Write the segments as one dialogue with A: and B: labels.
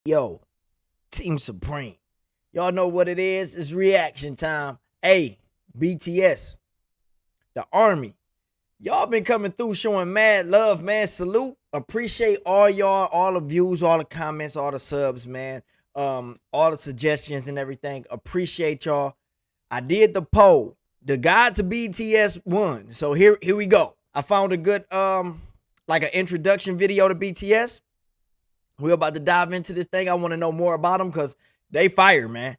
A: Yo, Team Supreme. Y'all know what it is. It's reaction time. Hey, BTS, the Army. Y'all been coming through showing mad love, man. Salute. Appreciate all y'all, all the views, all the comments, all the subs, man. All the suggestions and everything. Appreciate y'all. I did the poll. The guide to BTS won. So here we go. I found a good like an introduction video to BTS. We're about to dive into this thing. I want to know more about them because they fire, man.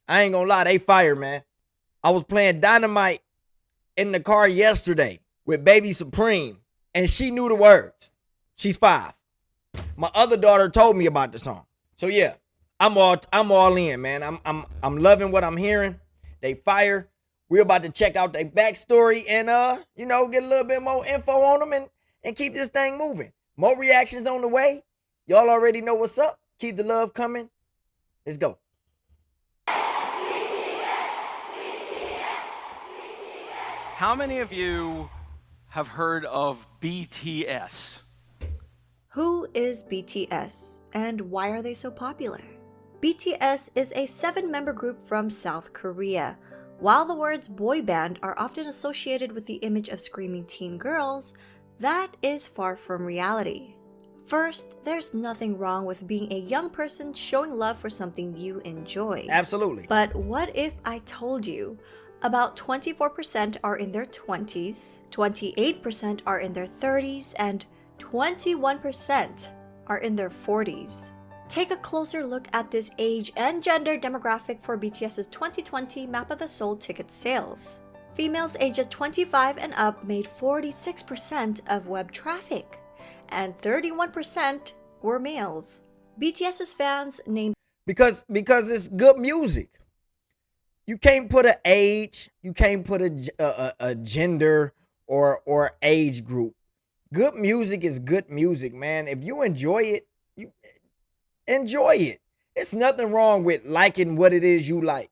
A: I ain't gonna lie, they fire, man. I was playing Dynamite in the car yesterday with Baby Supreme, and she knew the words. She's 5. My other daughter told me about the song. So yeah, I'm all in, man. I'm loving what I'm hearing. They fire. We're about to check out their backstory and get a little bit more info on them and keep this thing moving. More reactions on the way. Y'all already know what's up. Keep the love coming. Let's go.
B: How many of you have heard of BTS?
C: Who is BTS and why are they so popular? BTS is a 7-member group from South Korea. While the words boy band are often associated with the image of screaming teen girls, that is far from reality. First, there's nothing wrong with being a young person showing love for something you enjoy.
A: Absolutely.
C: But what if I told you about 24% are in their 20s, 28% are in their 30s, and 21% are in their 40s? Take a closer look at this age and gender demographic for BTS's 2020 Map of the Soul ticket sales. Females ages 25 and up made 46% of web traffic, and 31% were males. BTS's fans named
A: because it's good music. You can't put an age, you can't put a gender or age group. Good music is good music, man. If you enjoy it, you enjoy it. It's nothing wrong with liking what it is you like.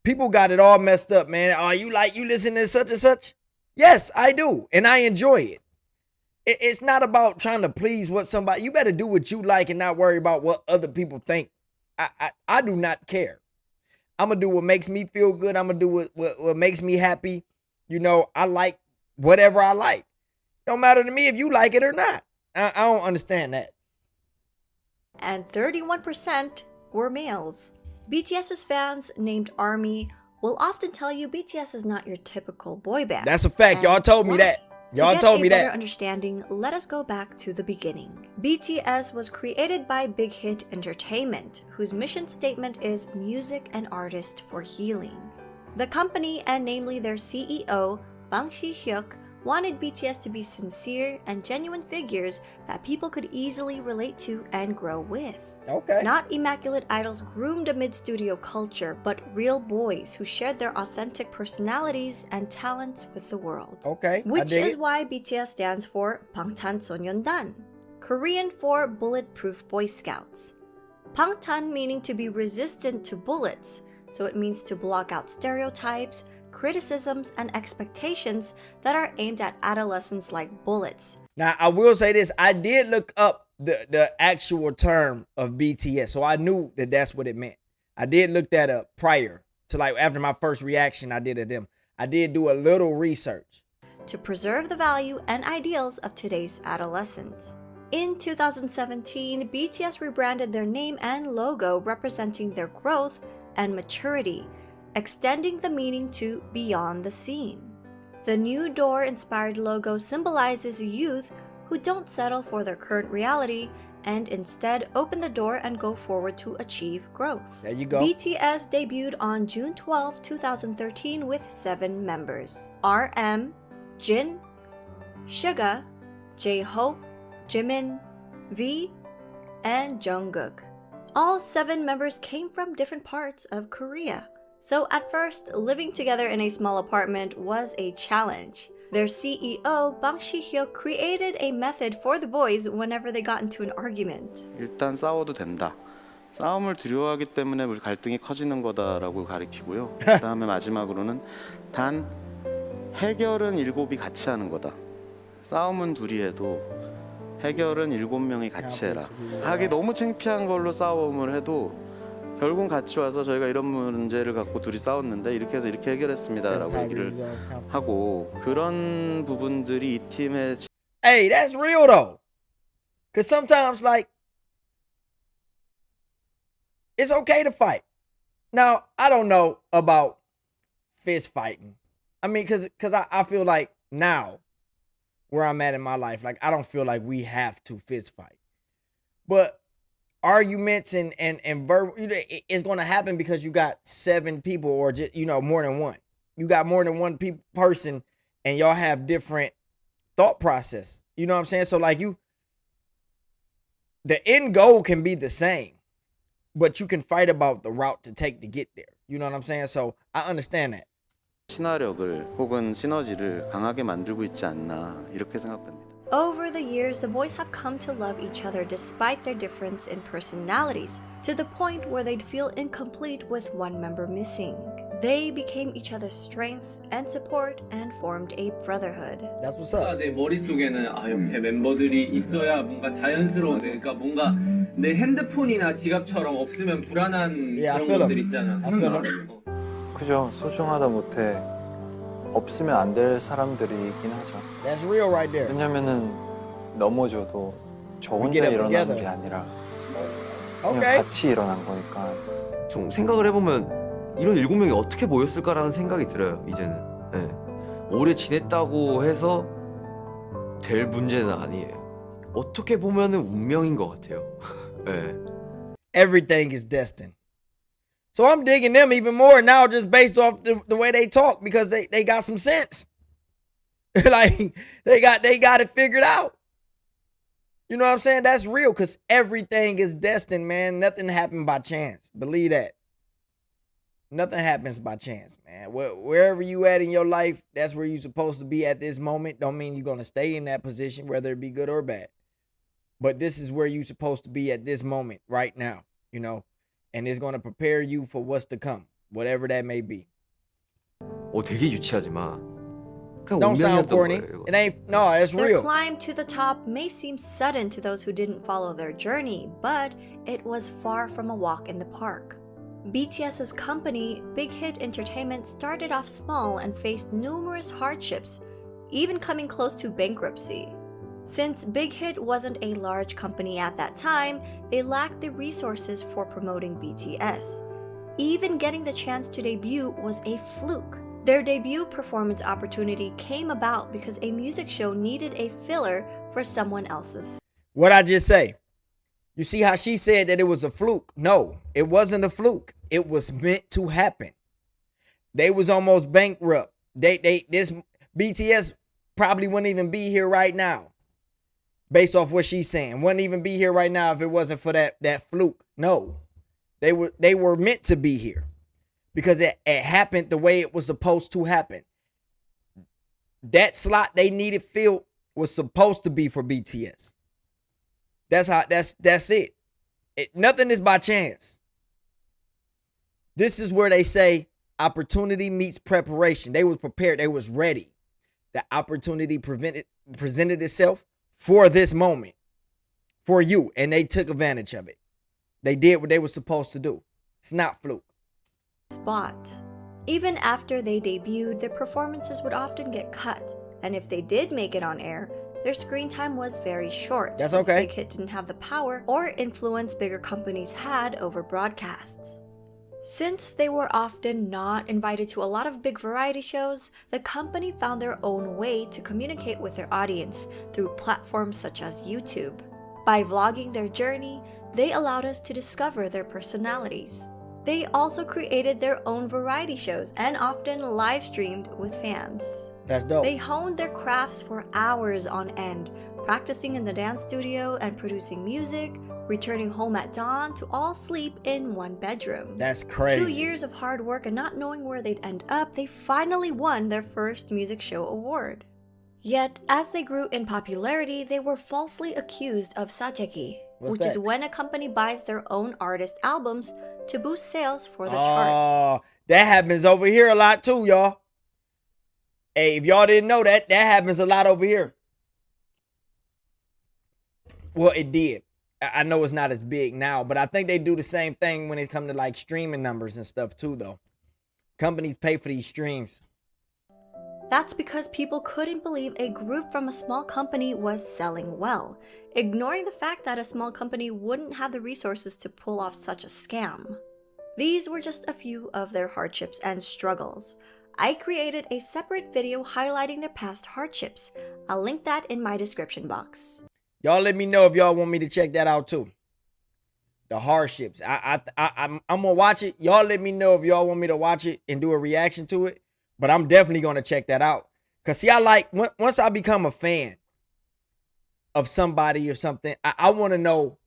A: People got it all messed up, man. Oh, you listen to such and such? Yes, I do, and I enjoy it. It's not about trying to please what somebody. You better do what you like and not worry about what other people think. I do not care. I'm going to do what makes me feel good. I'm going to do what makes me happy. I like whatever I like. Don't matter to me if you like it or not. I don't understand that.
C: And 31% were males. BTS's fans named ARMY will often tell you BTS is not your typical boy band.
A: That's a fact. Y'all told me that. Y'all told me that.
C: To get a better understanding, let us go back to the beginning. BTS was created by Big Hit Entertainment, whose mission statement is music and artist for healing. The company, and namely their CEO, Bang Si-hyuk, wanted BTS to be sincere and genuine figures that people could easily relate to and grow with.
A: Okay.
C: Not immaculate idols groomed amid studio culture, but real boys who shared their authentic personalities and talents with the world.
A: Okay.
C: Which is why BTS stands for 방탄소년단, Korean for Bulletproof Boy Scouts. Bangtan meaning to be resistant to bullets, so it means to block out stereotypes, criticisms, and expectations that are aimed at adolescents like bullets.
A: Now, I will say this. I did look up the actual term of BTS, so I knew that that's what it meant. I did look that up prior to, after my first reaction I did of them. I did do a little research.
C: To preserve the value and ideals of today's adolescents. In 2017, BTS rebranded their name and logo representing their growth and maturity, extending the meaning to beyond the scene. The new door-inspired logo symbolizes youth who don't settle for their current reality and instead open the door and go forward to achieve growth.
A: There you go.
C: BTS debuted on June 12, 2013 with 7 members: RM, Jin, Suga, J-Hope, Jimin, V, and Jungkook. All 7 members came from different parts of Korea. So at first, living together in a small apartment was a challenge. Their CEO, Bang Si-hyuk, created a method for the boys whenever they got into an argument.
D: 일단 싸워도 된다. 싸움을 두려워하기 때문에 우리 갈등이 커지는 거다라고 가리키고요. 그다음에 마지막으로는 단 해결은 7이 같이 하는 거다. 싸움은 둘이 해도 해결은 7명이 같이 해라. 하기 너무 창피한 걸로 싸움을 해도 결국 같이 와서 저희가 이런 문제를 갖고 둘이 싸웠는데 이렇게 해서 이렇게 해결했습니다라고 얘기를 하고 그런 부분들이 이 팀의
A: Hey, that's real though. Cause sometimes like it's okay to fight. Now, I don't know about fist fighting. I mean, cause I feel like now where I'm at in my life, like I don't feel like we have to fist fight. But arguments and verbal, it's going to happen because you got 7 people or just, more than one. You got more than one person and y'all have different thought process. You know what I'm saying? So like the end goal can be the same, but you can fight about the route to take to get there. You know what I'm saying? So I understand that.
D: 친화력을 혹은 시너지를 강하게 만들고 있지 않나 이렇게 생각됩니다.
C: Over the years, the boys have come to love each other despite their difference in personalities, to the point where they'd feel incomplete with one member missing. They became each other's strength and support and formed a brotherhood.
A: That's what's up.
E: 내 머릿속에는 옆에 멤버들이 있어야 뭔가 자연스러운 그러니까 뭔가 내 핸드폰이나 지갑처럼 없으면 불안한
A: Yeah, I
E: 그런
A: feel
E: 것들
A: 'em.
E: 있잖아.
A: I feel 'em.
F: 그죠. 소중하다 못해 없으면 안 될 사람들이긴 하죠.
A: That's real right there.
F: 왜냐면은 넘어져도 저
A: We
F: 혼자
A: get up
F: 일어나는
A: together.
F: 게 아니라 그냥
A: Okay.
F: 같이 일어난 거니까.
G: 좀 생각을 해보면 이런 7명이 어떻게 모였을까라는 생각이 들어요. 이제는. 네. 오래 지냈다고 해서 될 문제는 아니에요. 어떻게 보면은 운명인 것 같아요. 네.
A: Everything is destined. So I'm digging them even more now just based off the way they talk because they got some sense. Like they got it figured out. You know what I'm saying? That's real because everything is destined, man. Nothing happened by chance. Believe that. Nothing happens by chance, man. Wherever you at in your life, that's where you're supposed to be at this moment. Don't mean you're going to stay in that position, whether it be good or bad. But this is where you're supposed to be at this moment right now, and it's going to prepare you for what's to come, whatever that may be.
G: 되게 유치하지만 그냥
A: Don't sound
G: 운명이었던
A: corny.
G: 거예요. 이거.
A: It ain't, no, it's
C: Their
A: real.
C: climb to the top may seem sudden to those who didn't follow their journey, but it was far from a walk in the park. BTS's company, Big Hit Entertainment, started off small and faced numerous hardships, even coming close to bankruptcy. Since Big Hit wasn't a large company at that time, they lacked the resources for promoting BTS. Even getting the chance to debut was a fluke. Their debut performance opportunity came about because a music show needed a filler for someone else's.
A: What I just say? You see how she said that it was a fluke? No, it wasn't a fluke. It was meant to happen. They was almost bankrupt. This BTS probably wouldn't even be here right now. Based off what she's saying, wouldn't even be here right now if it wasn't for that fluke. No, they were meant to be here because it happened the way it was supposed to happen. That slot they needed filled was supposed to be for BTS. That's it. Nothing is by chance. This is where they say opportunity meets preparation. They was prepared. They was ready. The opportunity presented itself for this moment, for you, and they took advantage of it. They did what they were supposed to do. It's not fluke.
C: Spot. Even after they debuted, their performances would often get cut, and if they did make it on air, their screen time was very short.
A: That's
C: since
A: okay.
C: Big Hit didn't have the power or influence bigger companies had over broadcasts. Since they were often not invited to a lot of big variety shows, the company found their own way to communicate with their audience through platforms such as YouTube. By vlogging their journey, they allowed us to discover their personalities. They also created their own variety shows and often live streamed with fans.
A: That's dope.
C: They honed their crafts for hours on end, practicing in the dance studio and producing music, returning home at dawn to all sleep in one bedroom.
A: That's crazy.
C: 2 years of hard work and not knowing where they'd end up, they finally won their first music show award. Yet, as they grew in popularity, they were falsely accused of sajegi,
A: What's
C: which is
A: that?
C: when a company buys their own artist albums to boost sales for the charts.
A: Oh, that happens over here a lot too, y'all. Hey, if y'all didn't know that happens a lot over here. Well, it did. I know it's not as big now, but I think they do the same thing when it comes to like streaming numbers and stuff too, though. Companies pay for these streams.
C: That's because people couldn't believe a group from a small company was selling well, ignoring the fact that a small company wouldn't have the resources to pull off such a scam. These were just a few of their hardships and struggles. I created a separate video highlighting their past hardships. I'll link that in my description box.
A: Y'all let me know if y'all want me to check that out too. The hardships. I'm gonna watch it. Y'all let me know if y'all want me to watch it and do a reaction to it. But I'm definitely gonna check that out. Cause see, I like once I become a fan of somebody or something, I want to know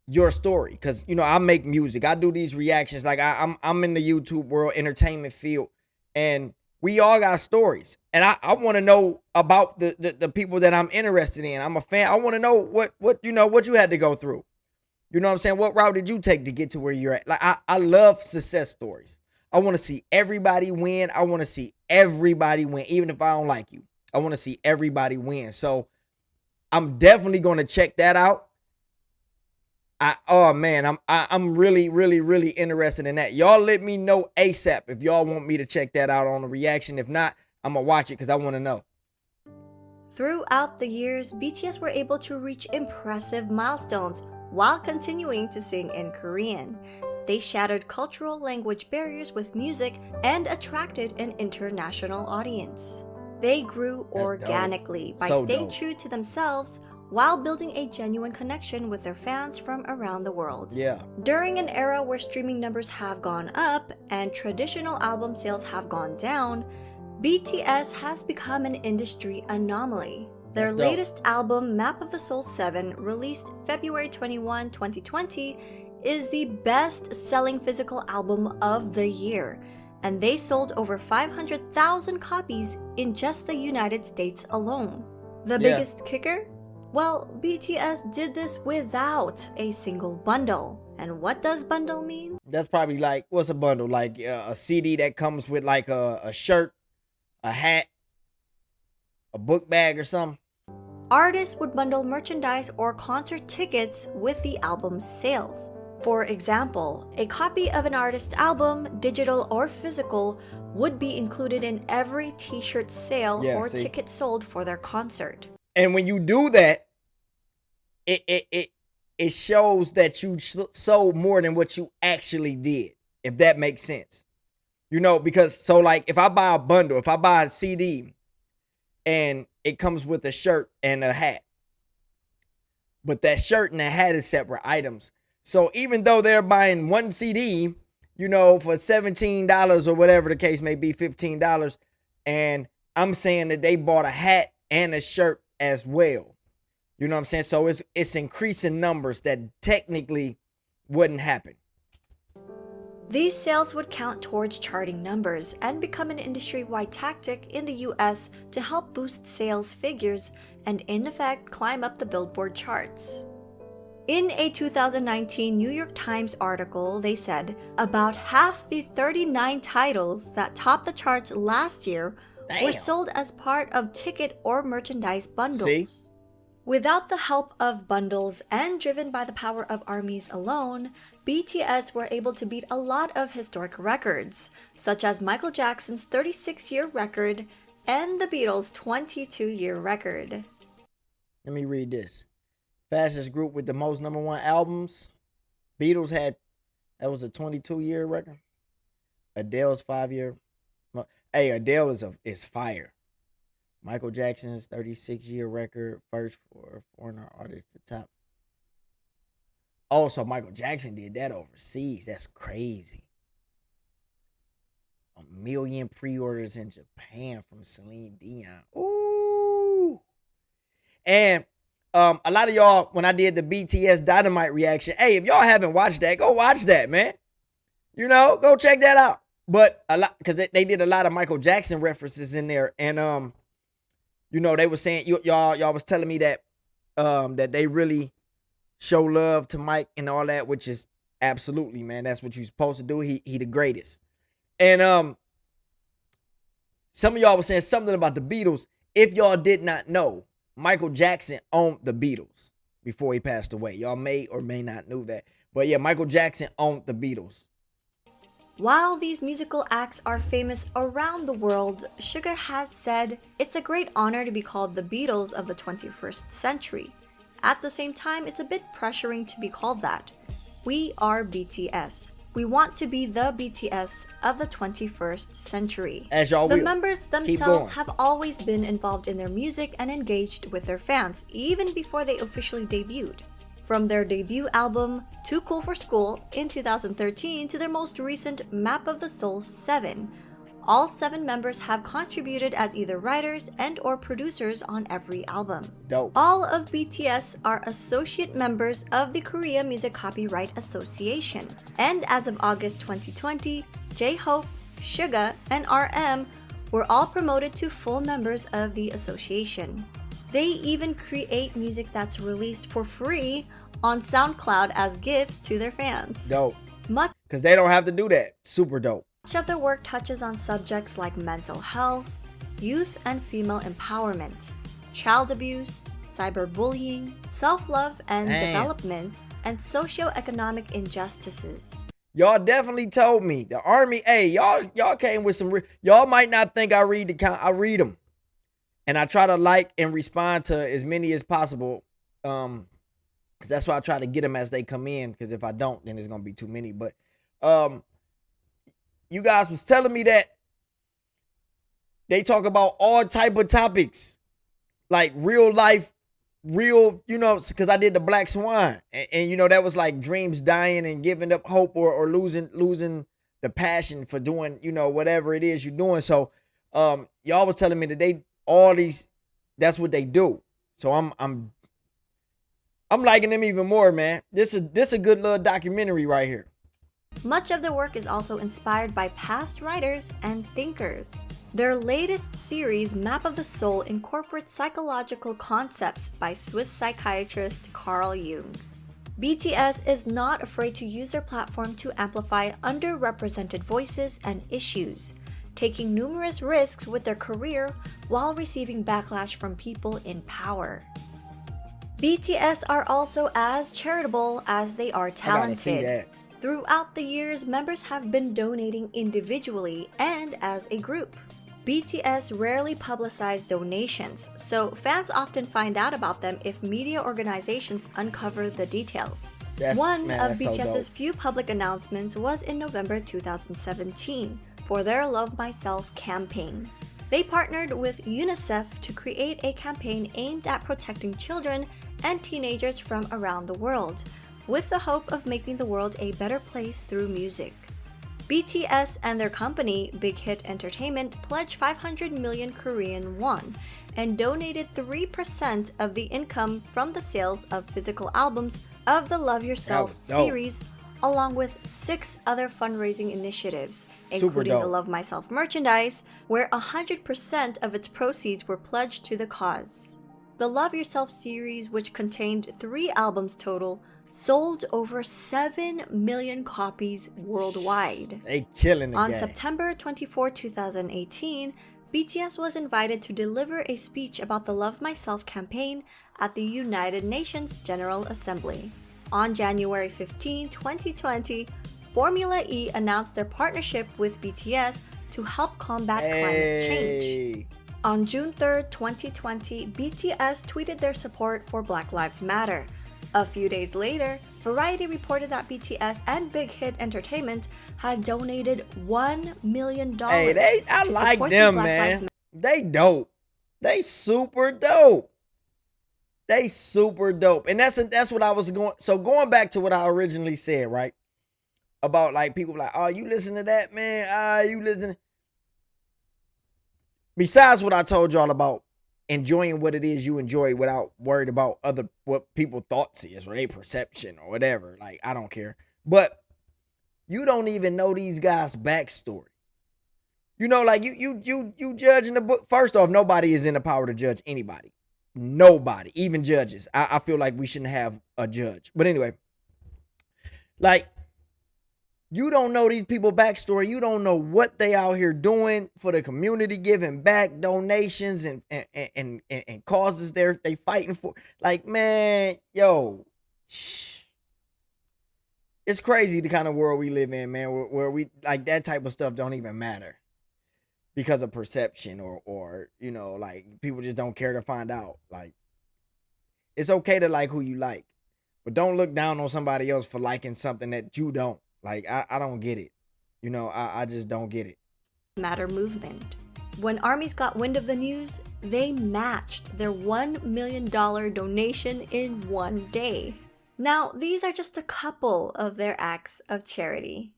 A: your story. Cause you know I make music. I do these reactions. Like I'm in the YouTube world, entertainment field, and we all got stories. And I want to know about the people that I'm interested in. I'm a fan. I want to know what you had to go through. You know what I'm saying? What route did you take to get to where you're at? Like I love success stories. I want to see everybody win. I want to see everybody win, even if I don't like you. I want to see everybody win. So I'm definitely going to check that out. I'm really, really, really interested in that. Y'all let me know ASAP if y'all want me to check that out on a reaction. If not, I'm going to watch it because I want to know.
C: Throughout the years, BTS were able to reach impressive milestones while continuing to sing in Korean. They shattered cultural language barriers with music and attracted an international audience. They grew organically by staying true to themselves while building a genuine connection with their fans from around the world.
A: Yeah.
C: During an era where streaming numbers have gone up and traditional album sales have gone down, BTS has become an industry anomaly. Their latest album, Map of the Soul 7, released February 21, 2020, is the best-selling physical album of the year, and they sold over 500,000 copies in just the United States alone. The biggest kicker? Well, BTS did this without a single bundle. And what does bundle mean?
A: That's probably like, what's a bundle? Like a CD that comes with like a shirt, a hat, a book bag or something?
C: Artists would bundle merchandise or concert tickets with the album's sales. For example, a copy of an artist's album, digital or physical, would be included in every t-shirt sale or ticket sold for their concert.
A: And when you do that, it shows that you sold more than what you actually did, if that makes sense. You know, because so like if I buy a bundle, if I buy a CD and it comes with a shirt and a hat, but that shirt and the hat is separate items. So even though they're buying one CD, you know, for $17 or whatever the case may be, $15, and I'm saying that they bought a hat and a shirt as well. You know what I'm saying? So it's increasing numbers that technically wouldn't happen.
C: These sales would count towards charting numbers and become an industry-wide tactic in the US to help boost sales figures and in effect climb up the Billboard charts. In a 2019 New York Times article, they said about half the 39 titles that topped the charts last year were sold as part of ticket or merchandise bundles.
A: See?
C: Without the help of bundles and driven by the power of ARMYs alone, BTS were able to beat a lot of historic records, such as Michael Jackson's 36-year record and the Beatles' 22-year record.
A: Let me read this. Fastest group with the most #1 albums. Beatles had, that was a 22-year record. Adele's 5-year. Hey, Adele is fire. Michael Jackson's 36-year record, first for foreigner artist to top. Oh, so Michael Jackson did that overseas. That's crazy. 1 million pre-orders in Japan from Celine Dion. Ooh. And a lot of y'all, when I did the BTS Dynamite reaction, hey, if y'all haven't watched that, go watch that, man. You know, go check that out. But a lot, because they did a lot of Michael Jackson references in there, and you know, they were saying y'all was telling me that that they really show love to Mike and all that, which is absolutely, man, that's what you're supposed to do. He the greatest. And some of y'all were saying something about the Beatles. If y'all did not know, Michael Jackson owned the Beatles. before he passed away. Y'all may or may not know that. But yeah, Michael Jackson owned the Beatles.
C: While these musical acts are famous around the world, Suga has said it's a great honor to be called the Beatles of the 21st century. At the same time, it's a bit pressuring to be called that. We are BTS. We want to be the BTS of the 21st century.
A: As y'all
C: The
A: will.
C: members
A: Keep
C: themselves
A: going.
C: have always been involved in their music and engaged with their fans, even before they officially debuted. From their debut album, Too Cool for School, in 2013 to their most recent Map of the Soul 7, all 7 members have contributed as either writers and or producers on every album.
A: Dope.
C: All of BTS are associate members of the Korea Music Copyright Association. And as of August 2020, J-Hope, Suga, and RM were all promoted to full members of the association. They even create music that's released for free on SoundCloud as gifts to their fans.
A: Dope.
C: Much
A: Because they don't have to do that. Super dope.
C: of their work touches on subjects like mental health, youth and female empowerment, child abuse, cyberbullying, self-love and
A: Damn.
C: development, and socioeconomic injustices.
A: Y'all definitely told me. The Army, hey, y'all came with some y'all might not think I read I read them. And I try to like and respond to as many as possible. Because that's why I try to get them as they come in. Because if I don't, then it's gonna be too many. But you guys was telling me that they talk about all type of topics. Like real life, real, because I did the Black Swan. And that was like dreams dying and giving up hope or losing the passion for doing, whatever it is you're doing. So y'all was telling me that that's what they do. So I'm liking them even more, man. This is a good little documentary right here.
C: Much of their work is also inspired by past writers and thinkers. Their latest series, Map of the Soul, incorporates psychological concepts by Swiss psychiatrist Carl Jung. BTS is not afraid to use their platform to amplify underrepresented voices and issues, taking numerous risks with their career while receiving backlash from people in power. BTS are also as charitable as they are
A: I gotta see
C: talented.
A: that.
C: Throughout the years, members have been donating individually and as a group. BTS rarely publicize donations, so fans often find out about them if media organizations uncover the details. One of
A: that's so
C: BTS's
A: dope.
C: few public announcements was in November 2017 for their Love Myself campaign. They partnered with UNICEF to create a campaign aimed at protecting children and teenagers from around the world, with the hope of making the world a better place through music. BTS and their company, Big Hit Entertainment, pledged 500 million Korean won and donated 3% of the income from the sales of physical albums of the Love Yourself
A: was dope.
C: series, along with 6 other fundraising initiatives,
A: Super
C: including the
A: dope.
C: Love Myself merchandise, where 100% of its proceeds were pledged to the cause. The Love Yourself series, which contained 3 albums total, sold over 7 million copies worldwide.
A: They killing the
C: On
A: game.
C: September 24, 2018, BTS was invited to deliver a speech about the Love Myself campaign at the United Nations General Assembly. On January 15, 2020, Formula E announced their partnership with BTS to help combat climate change.
A: Hey.
C: On June 3, 2020, BTS tweeted their support for Black Lives Matter. A few days later, Variety reported that BTS and Big Hit Entertainment had donated $1 million
A: Hey, I
C: to
A: like
C: support the
A: them,
C: Black Lives
A: man. They dope. They super dope. They super dope. And that's what I was going. So going back to what I originally said, right? About like people like, oh, you listen to that, man? You listen. Besides what I told y'all about enjoying what it is you enjoy without worried about what people thoughts is or their perception or whatever. Like, I don't care. But you don't even know these guys' backstory. Like you judging the book. First off, nobody is in the power to judge anybody. Nobody, even judges. I feel like we shouldn't have a judge. But anyway, like You don't know these people backstory. You don't know what they out here doing for the community, giving back donations and causes they fighting for. Like, man, yo, it's crazy the kind of world we live in, man, where we like that type of stuff don't even matter because of perception or you know, like people just don't care to find out. Like, it's okay to like who you like, but don't look down on somebody else for liking something that you don't. Like, I don't get it. You know, I just don't get it.
C: Matter movement. When armies got wind of the news, they matched their $1 million donation in one day. Now, these are just a couple of their acts of charity.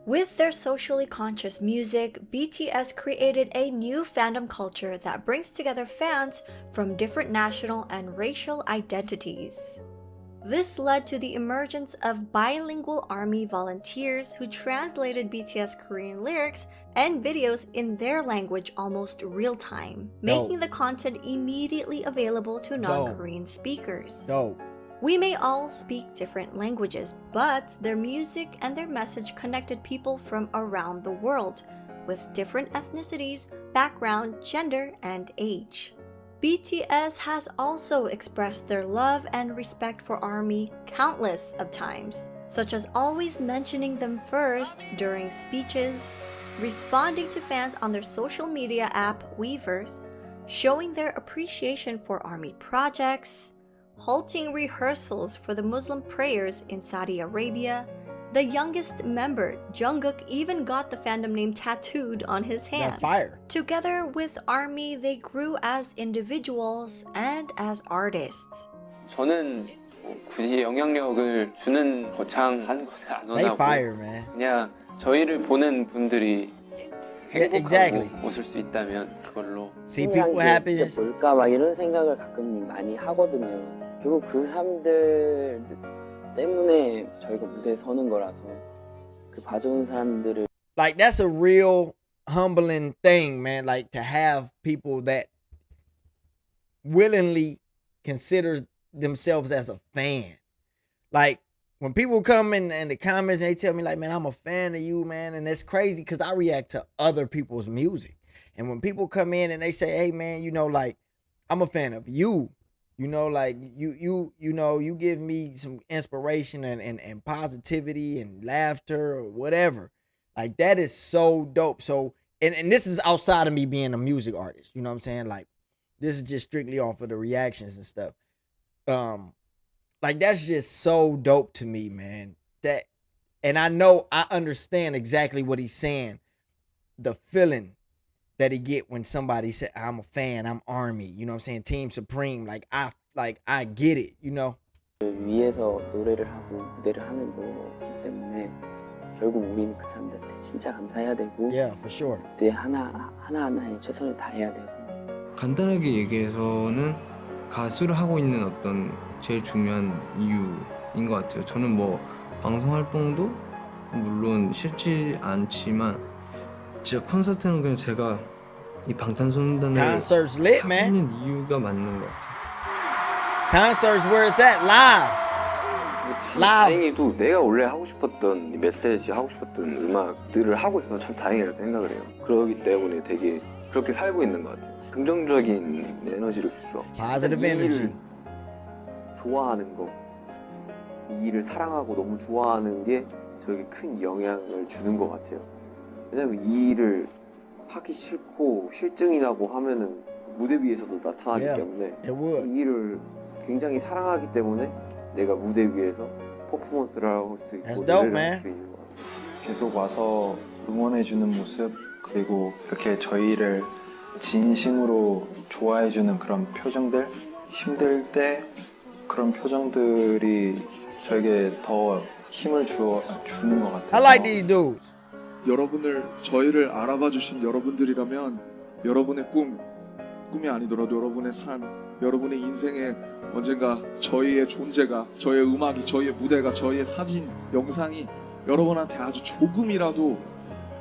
C: With their socially conscious music, BTS created a new fandom culture that brings together fans from different national and racial identities. This led to the emergence of bilingual army volunteers who translated BTS Korean lyrics and videos in their language almost real time, making the content immediately available to non-Korean speakers. We may all speak different languages, but their music and their message connected people from around the world, with different ethnicities, background, gender, and age. BTS has also expressed their love and respect for ARMY countless of times, such as always mentioning them first during speeches, responding to fans on their social media app Weverse, showing their appreciation for ARMY projects, halting rehearsals for the Muslim prayers in Saudi Arabia. The youngest member, Jungkook, even got the fandom name tattooed on his hand.
A: That's fire.
C: Together with ARMY, they grew as individuals and as artists.
E: 저는 굳이 영향력을 주는 거창한 것을 안
A: They
E: 원하고
A: fire, man.
E: 그냥 저희를 보는 분들이 행복하고
A: exactly.
E: 웃을 수 있다면 그걸로
A: See people happiness.
H: 진짜 뭘까 막 이런 생각을 가끔 많이 하거든요. 결국 그 사람들 때문에 저희가 무대에 서는 거라서 그 봐주는 사람들을
A: Like, that's a real humbling thing, man. Like, to have people that willingly consider themselves as a fan. Like, when people come in the comments and they tell me, like, man, I'm a fan of you, man, and it's crazy because I react to other people's music. And when people come in and they say, hey, man, you know, like, I'm a fan of you. You know, like, you know, you give me some inspiration and positivity and laughter or whatever. Like, that is so dope. So, and this is outside of me being a music artist. You know what I'm saying? Like, this is just strictly off of the reactions and stuff. Like, that's just so dope to me, man. That, and I understand exactly what he's saying. The feeling that he get when somebody said, I'm a fan, I'm ARMY, you know what I'm saying? Team Supreme, like I get it, you know?
H: 위에서 노래를 하고 무대를 하는 거기 때문에 결국 우리는 그 사람들한테 진짜 감사해야 되고
A: Yeah, for sure.
H: 무대 하나하나에 최선을 다해야 되고
I: 간단하게 얘기해서는 가수를 하고 있는 어떤 제일 중요한 이유인 것 같아요. 저는 뭐 방송 활동도 물론 싫지 않지만 진짜 콘서트는 그냥 제가 이 방탄소년단을
A: Concerts lit, man.
I: 하는 이유가 맞는 것 같아요.
A: Concerts where it's at, live.
J: 다행히도 내가 원래 하고 싶었던 이 메시지 하고 싶었던 음악들을 하고 있어서 참 다행이라고 생각을 해요. 그러기 때문에 되게 그렇게 살고 있는 것 같아요. 긍정적인 에너지를 주죠.
A: Positive
J: 이
A: energy.
J: 일을 좋아하는 거, 이 일을 사랑하고 너무 좋아하는 게 저에게 큰 영향을 주는 것 같아요. 왜냐면 이 일을 하기 싫고 실증이 나고 하면은 무대 위에서도 나타나기 때문에 이 일을 굉장히 사랑하기 때문에 내가 무대 위에서 퍼포먼스를 할 수 있고 노래를 할 수 있는 것 같아요.
F: 계속 와서 응원해주는 모습 그리고 이렇게 저희를 진심으로 좋아해주는 그런 표정들 힘들 때 그런 표정들이 저에게 더 힘을 주는 것 같아요.
A: I like these dudes.
K: 저희를 알아봐 주신 여러분들이라면 여러분의 꿈이 아니더라도 여러분의 삶, 여러분의 인생에 언젠가 저희의 존재가, 저희의 음악이, 저희의 무대가, 저희의 사진, 영상이 여러분한테 아주 조금이라도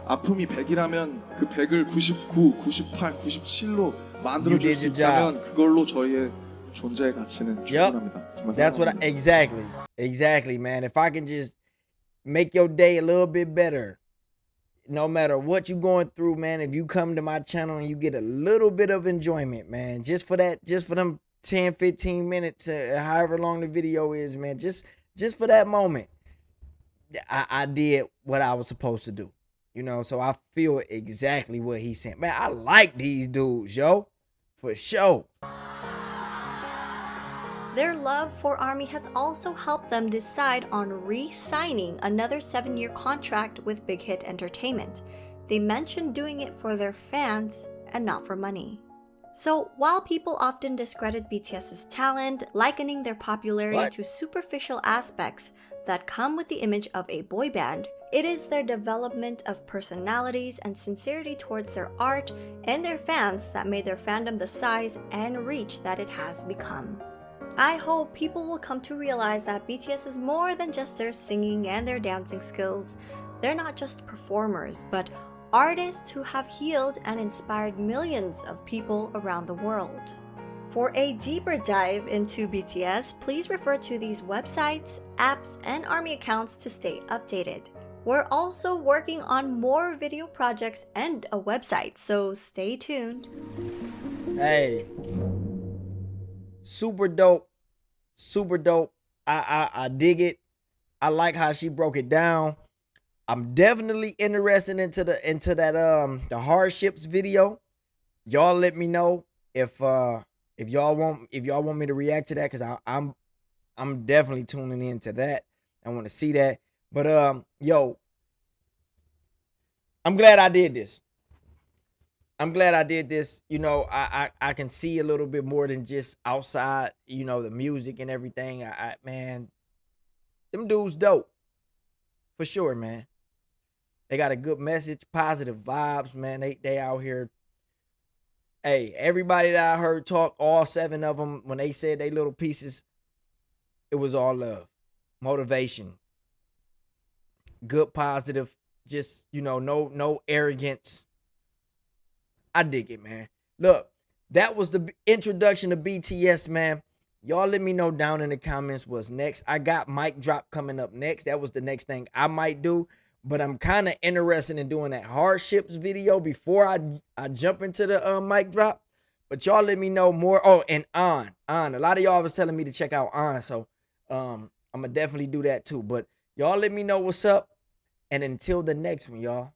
K: 아픔이 100이라면 그 100을 99, 98, 97로 만들어줄 수 있다면 그걸로 저희의 존재의 가치는 충분합니다.
A: That's what exactly, man. If I can just make your day a little bit better. No matter what you're going through, man, if you come to my channel and you get a little bit of enjoyment, man, just for them 10, 15 minutes, however long the video is, man, just for that moment, I did what I was supposed to do. You know, so I feel exactly what he's saying. Man, I like these dudes, yo. For sure.
C: Their love for ARMY has also helped them decide on re-signing another 7-year contract with Big Hit Entertainment. They mentioned doing it for their fans and not for money. So while people often discredit BTS's talent, likening their popularity to superficial aspects that come with the image of a boy band, it is their development of personalities and sincerity towards their art and their fans that made their fandom the size and reach that it has become. I hope people will come to realize that BTS is more than just their singing and their dancing skills. They're not just performers, but artists who have healed and inspired millions of people around the world. For a deeper dive into BTS, please refer to these websites, apps, and ARMY accounts to stay updated. We're also working on more video projects and a website, so stay tuned.
A: Hey. Super dope. Super dope. I dig it. I like how she broke it down. I'm definitely interested into that the Hardships video. Y'all let me know if y'all want me to react to that, because I'm definitely tuning into that. I want to see that. But yo, I'm glad I did this. You know, I can see a little bit more than just outside, you know, the music and everything. Man, them dudes dope. For sure, man. They got a good message, positive vibes, man. They out here. Hey, everybody that I heard talk, all 7 of them, when they said they little pieces, it was all love, motivation, good, positive, just, you know, no arrogance. I dig it, man. Look, that was the introduction to BTS, man. Y'all let me know down in the comments what's next. I got mic drop coming up next. That was the next thing I might do. But I'm kind of interested in doing that Hardships video before I jump into the mic drop. But y'all let me know more. Oh, and On. A lot of y'all was telling me to check out On. So I'm going to definitely do that too. But y'all let me know what's up. And until the next one, y'all.